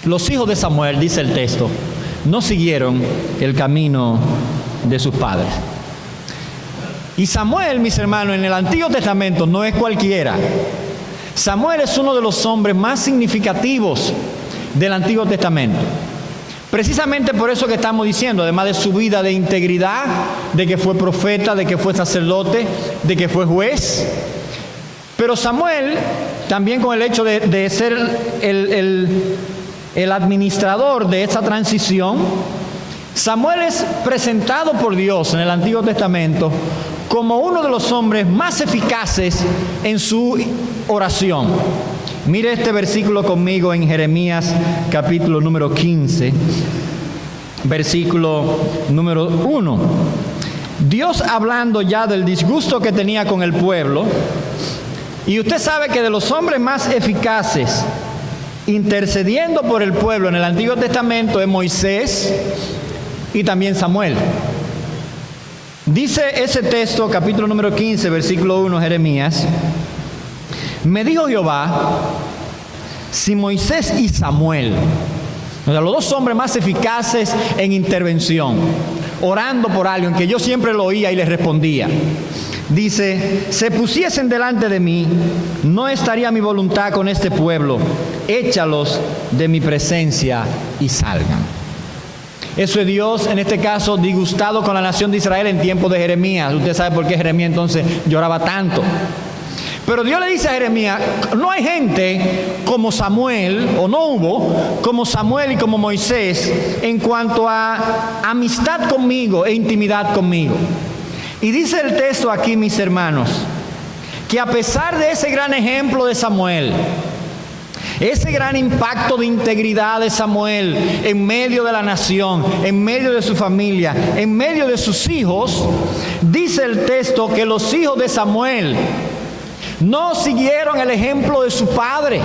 S1: Los hijos de Samuel, dice el texto, no siguieron el camino de sus padres. Y Samuel, mis hermanos, en el Antiguo Testamento no es cualquiera. Samuel es uno de los hombres más significativos del Antiguo Testamento. Precisamente por eso que estamos diciendo, además de su vida de integridad, de que fue profeta, de que fue sacerdote, de que fue juez. Pero Samuel, también con el hecho de ser el administrador de esta transición, Samuel es presentado por Dios en el Antiguo Testamento como uno de los hombres más eficaces en su oración. Mire este versículo conmigo en Jeremías capítulo número 15, versículo número 1. Dios hablando ya del disgusto que tenía con el pueblo, y usted sabe que de los hombres más eficaces intercediendo por el pueblo en el Antiguo Testamento es Moisés y también Samuel. Dice ese texto, capítulo número 15, versículo 1, Jeremías: me dijo Jehová, si Moisés y Samuel, o sea, los dos hombres más eficaces en intervención, orando por alguien que yo siempre lo oía y les respondía, dice, se pusiesen delante de mí, no estaría mi voluntad con este pueblo, échalos de mi presencia y salgan. Eso es Dios, en este caso, disgustado con la nación de Israel en tiempo de Jeremías. Usted sabe por qué Jeremías entonces lloraba tanto. Pero Dios le dice a Jeremías, no hay gente como Samuel, o no hubo, como Samuel y como Moisés, en cuanto a amistad conmigo e intimidad conmigo. Y dice el texto aquí, mis hermanos, que a pesar de ese gran ejemplo de Samuel, ese gran impacto de integridad de Samuel en medio de la nación, en medio de su familia, en medio de sus hijos, dice el texto que los hijos de Samuel no siguieron el ejemplo de su padre.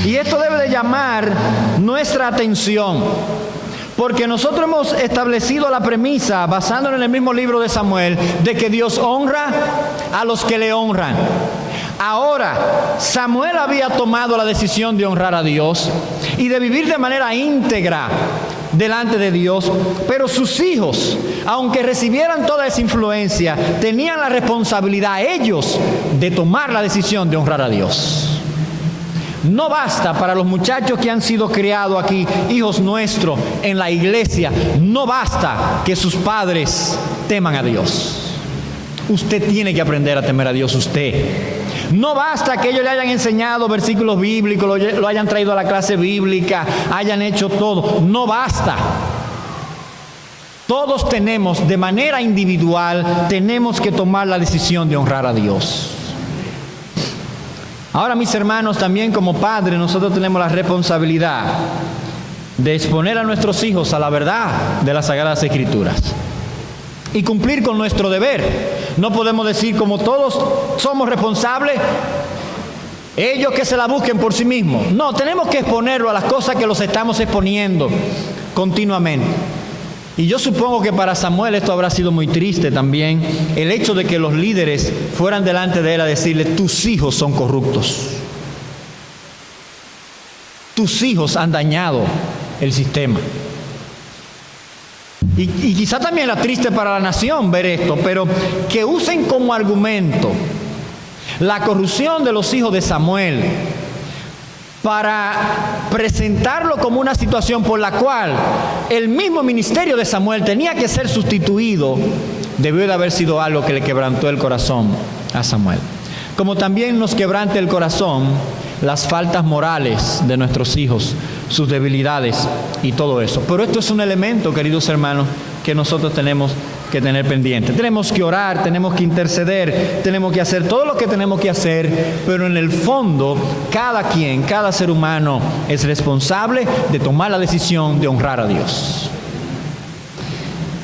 S1: Y esto debe de llamar nuestra atención, porque nosotros hemos establecido la premisa, basándonos en el mismo libro de Samuel, de que Dios honra a los que le honran. Ahora, Samuel había tomado la decisión de honrar a Dios y de vivir de manera íntegra delante de Dios, pero sus hijos, aunque recibieran toda esa influencia, tenían la responsabilidad ellos de tomar la decisión de honrar a Dios. No basta para los muchachos que han sido criados aquí, hijos nuestros en la iglesia, no basta que sus padres teman a Dios. Usted tiene que aprender a temer a Dios, usted. No basta que ellos le hayan enseñado versículos bíblicos, lo hayan traído a la clase bíblica, hayan hecho todo. No basta. Todos tenemos, de manera individual, tenemos que tomar la decisión de honrar a Dios. Ahora, mis hermanos, también como padres, nosotros tenemos la responsabilidad de exponer a nuestros hijos a la verdad de las Sagradas Escrituras y cumplir con nuestro deber. No podemos decir, como todos somos responsables, ellos que se la busquen por sí mismos. No, tenemos que exponerlo a las cosas que los estamos exponiendo continuamente. Y yo supongo que para Samuel esto habrá sido muy triste también, el hecho de que los líderes fueran delante de él a decirle, tus hijos son corruptos. Tus hijos han dañado el sistema. Y quizá también era triste para la nación ver esto, pero que usen como argumento la corrupción de los hijos de Samuel para presentarlo como una situación por la cual el mismo ministerio de Samuel tenía que ser sustituido, debió de haber sido algo que le quebrantó el corazón a Samuel. como también nos quebrante el corazón las faltas morales de nuestros hijos, sus debilidades y todo eso. Pero esto es un elemento, queridos hermanos, que nosotros tenemos que tener pendiente. Tenemos que orar, tenemos que interceder, tenemos que hacer todo lo que tenemos que hacer, pero en el fondo, cada ser humano es responsable de tomar la decisión de honrar a Dios.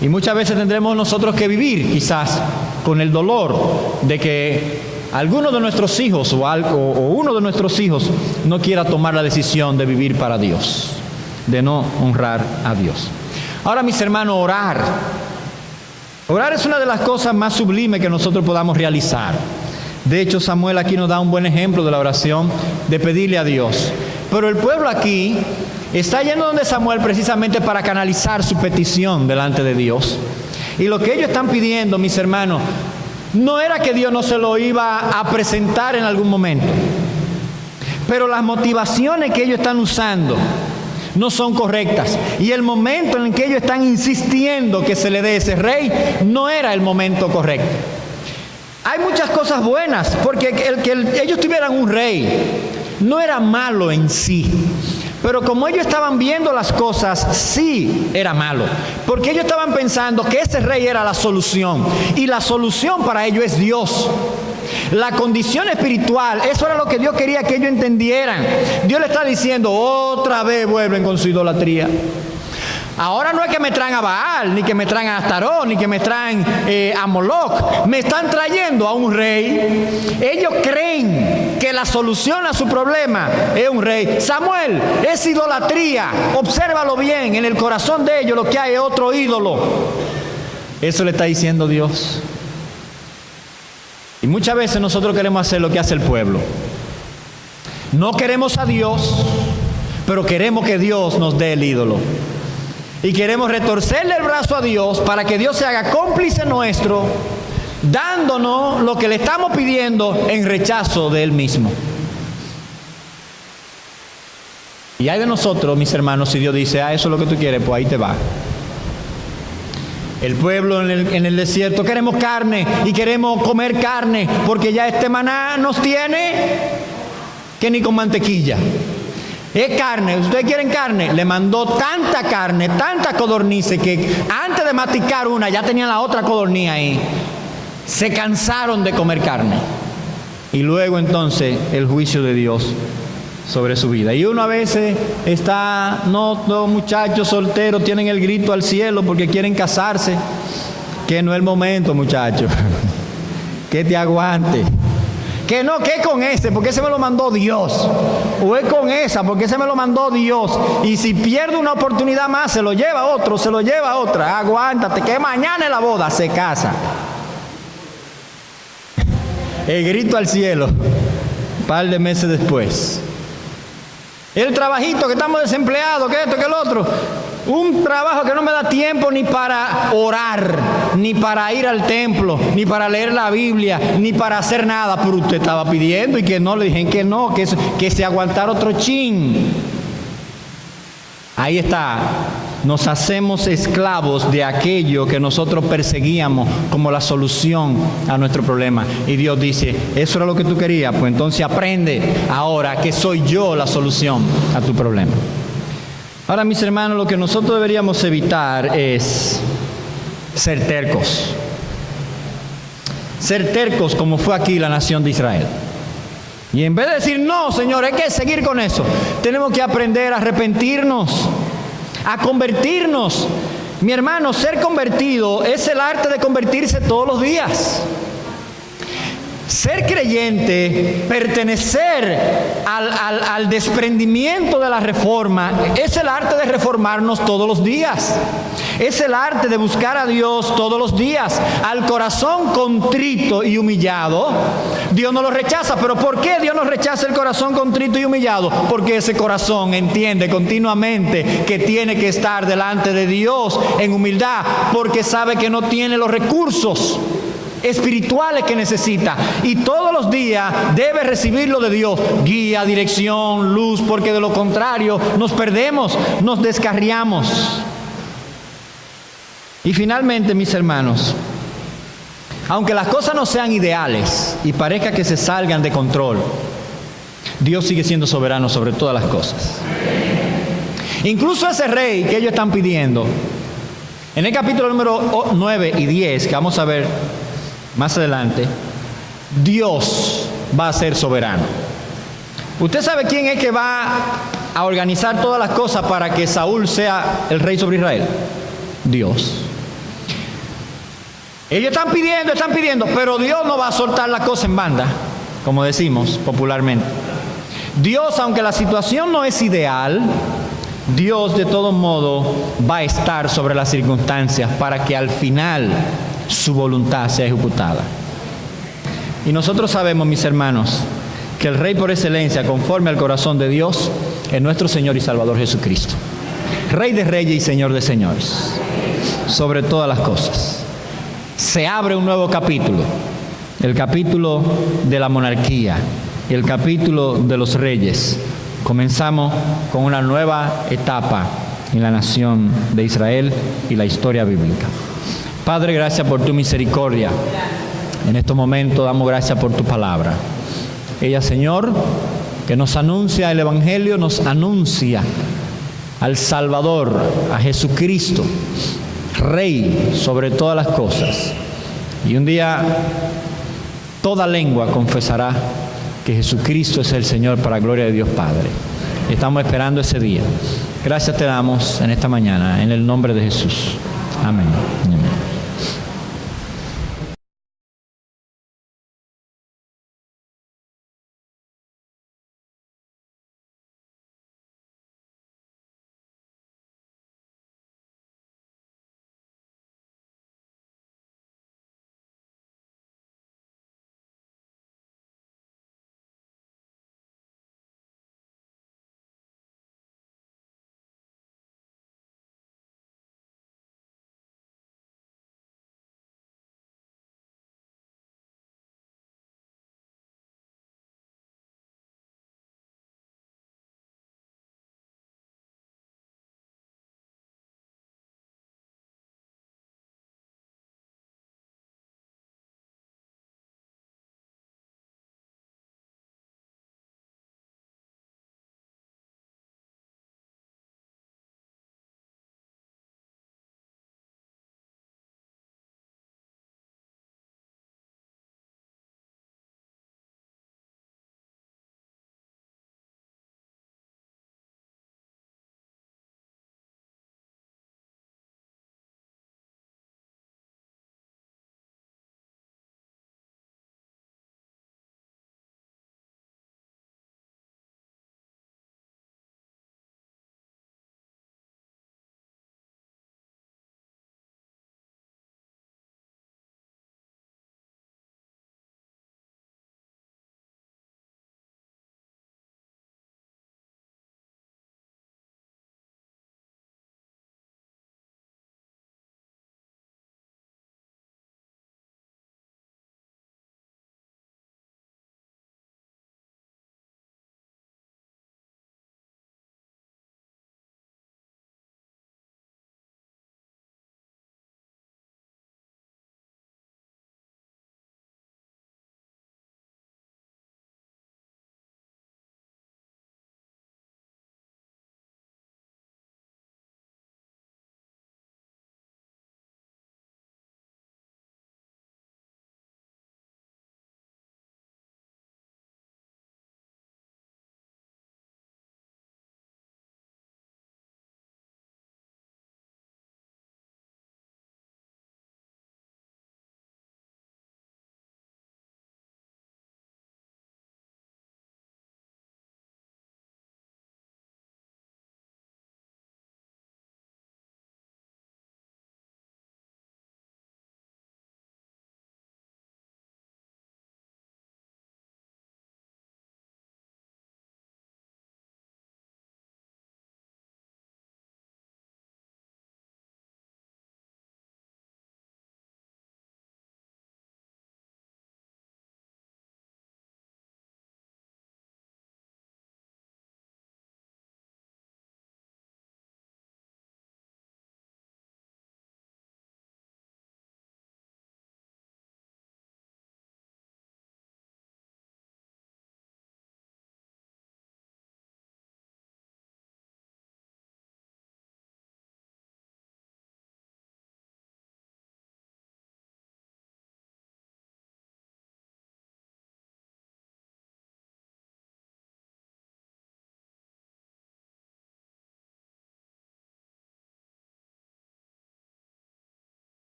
S1: Y muchas veces tendremos nosotros que vivir quizás con el dolor de que alguno de nuestros hijos o uno de nuestros hijos no quiera tomar la decisión de vivir para Dios, de no honrar a Dios. Ahora, mis hermanos, orar es una de las cosas más sublimes que nosotros podamos realizar. De hecho, Samuel aquí nos da un buen ejemplo de la oración, de pedirle a Dios. Pero el pueblo aquí está yendo donde Samuel precisamente para canalizar su petición delante de Dios. Y lo que ellos están pidiendo, mis hermanos, no era que Dios no se lo iba a presentar en algún momento, pero las motivaciones que ellos están usando no son correctas. Y el momento en el que ellos están insistiendo que se le dé ese rey no era el momento correcto. Hay muchas cosas buenas, porque ellos tuvieran un rey no era malo en sí. Pero como ellos estaban viendo las cosas, sí era malo. Porque ellos estaban pensando que ese rey era la solución. Y la solución para ellos es Dios. La condición espiritual, eso era lo que Dios quería que ellos entendieran. Dios le está diciendo, otra vez vuelven con su idolatría. Ahora no es que me traen a Baal, ni que me traen a Astarón, ni que me traen a Moloch. Me están trayendo a un rey. Ellos creen que la solución a su problema es un rey. Samuel, es idolatría. Obsérvalo bien, en el corazón de ellos lo que hay es otro ídolo. Eso le está diciendo Dios. Y muchas veces nosotros queremos hacer lo que hace el pueblo. No queremos a Dios, pero queremos que Dios nos dé el ídolo. Y queremos retorcerle el brazo a Dios para que Dios se haga cómplice nuestro, dándonos lo que le estamos pidiendo en rechazo de Él mismo. Y hay de nosotros, mis hermanos, si Dios dice, eso es lo que tú quieres, pues ahí te va. El pueblo en el desierto, queremos carne y queremos comer carne, porque ya este maná nos tiene que ni con mantequilla. Es carne, ustedes quieren carne, le mandó tanta carne, tanta codorniz, que antes de masticar una ya tenían la otra codorniz ahí. Se cansaron de comer carne. Y luego entonces el juicio de Dios sobre su vida. Y uno a veces está, los muchachos solteros tienen el grito al cielo porque quieren casarse. Que no es el momento, muchachos. Que te aguante. Que no, que es con ese, porque ese me lo mandó Dios. O es con esa, porque ese me lo mandó Dios. Y si pierde una oportunidad más, se lo lleva otro, se lo lleva otra. Aguántate, que mañana es la boda, se casa. El grito al cielo, un par de meses después. El trabajito, que estamos desempleados, que esto, que el otro. Un trabajo que no me da tiempo ni para orar, ni para ir al templo, ni para leer la Biblia, ni para hacer nada. Pero usted estaba pidiendo y que no, le dije que no, que se aguantara otro chin. Ahí está. Nos hacemos esclavos de aquello que nosotros perseguíamos como la solución a nuestro problema. Y Dios dice, ¿eso era lo que tú querías? Pues entonces aprende ahora que soy yo la solución a tu problema. Ahora, mis hermanos, lo que nosotros deberíamos evitar es ser tercos. Ser tercos como fue aquí la nación de Israel. Y en vez de decir, no, Señor, hay que seguir con eso, tenemos que aprender a arrepentirnos, a convertirnos. Mi hermano, ser convertido es el arte de convertirse todos los días. Ser creyente, pertenecer al desprendimiento de la reforma, es el arte de reformarnos todos los días. Es el arte de buscar a Dios todos los días. Al corazón contrito y humillado, Dios no lo rechaza. ¿Pero por qué Dios no rechaza el corazón contrito y humillado? Porque ese corazón entiende continuamente que tiene que estar delante de Dios en humildad, porque sabe que no tiene los recursos espirituales que necesita, y todos los días debe recibirlo de Dios, guía, dirección, luz, porque de lo contrario nos perdemos, nos descarriamos. Y finalmente, mis hermanos, Aunque las cosas no sean ideales y parezca que se salgan de control, Dios sigue siendo soberano sobre todas las cosas. Incluso ese rey que ellos están pidiendo, en el capítulo número 9 y 10, que vamos a ver más adelante, Dios va a ser soberano. ¿Usted sabe quién es que va a organizar todas las cosas para que Saúl sea el rey sobre Israel? Dios. Ellos están pidiendo, pero Dios no va a soltar la cosa en banda, como decimos popularmente. Dios, aunque la situación no es ideal, Dios de todo modo va a estar sobre las circunstancias para que al final su voluntad sea ejecutada. Y nosotros sabemos, mis hermanos, que el Rey por excelencia, conforme al corazón de Dios, es nuestro Señor y Salvador Jesucristo. Rey de reyes y Señor de señores, sobre todas las cosas. Se abre un nuevo capítulo, el capítulo de la monarquía, el capítulo de los reyes. Comenzamos con una nueva etapa en la nación de Israel y la historia bíblica. Padre, gracias por tu misericordia. En estos momentos damos gracias por tu palabra. Ella, Señor, que nos anuncia el Evangelio, nos anuncia al Salvador, a Jesucristo, Rey sobre todas las cosas. Y un día toda lengua confesará que Jesucristo es el Señor para gloria de Dios Padre. Estamos esperando ese día. Gracias te damos en esta mañana, en el nombre de Jesús. Amén.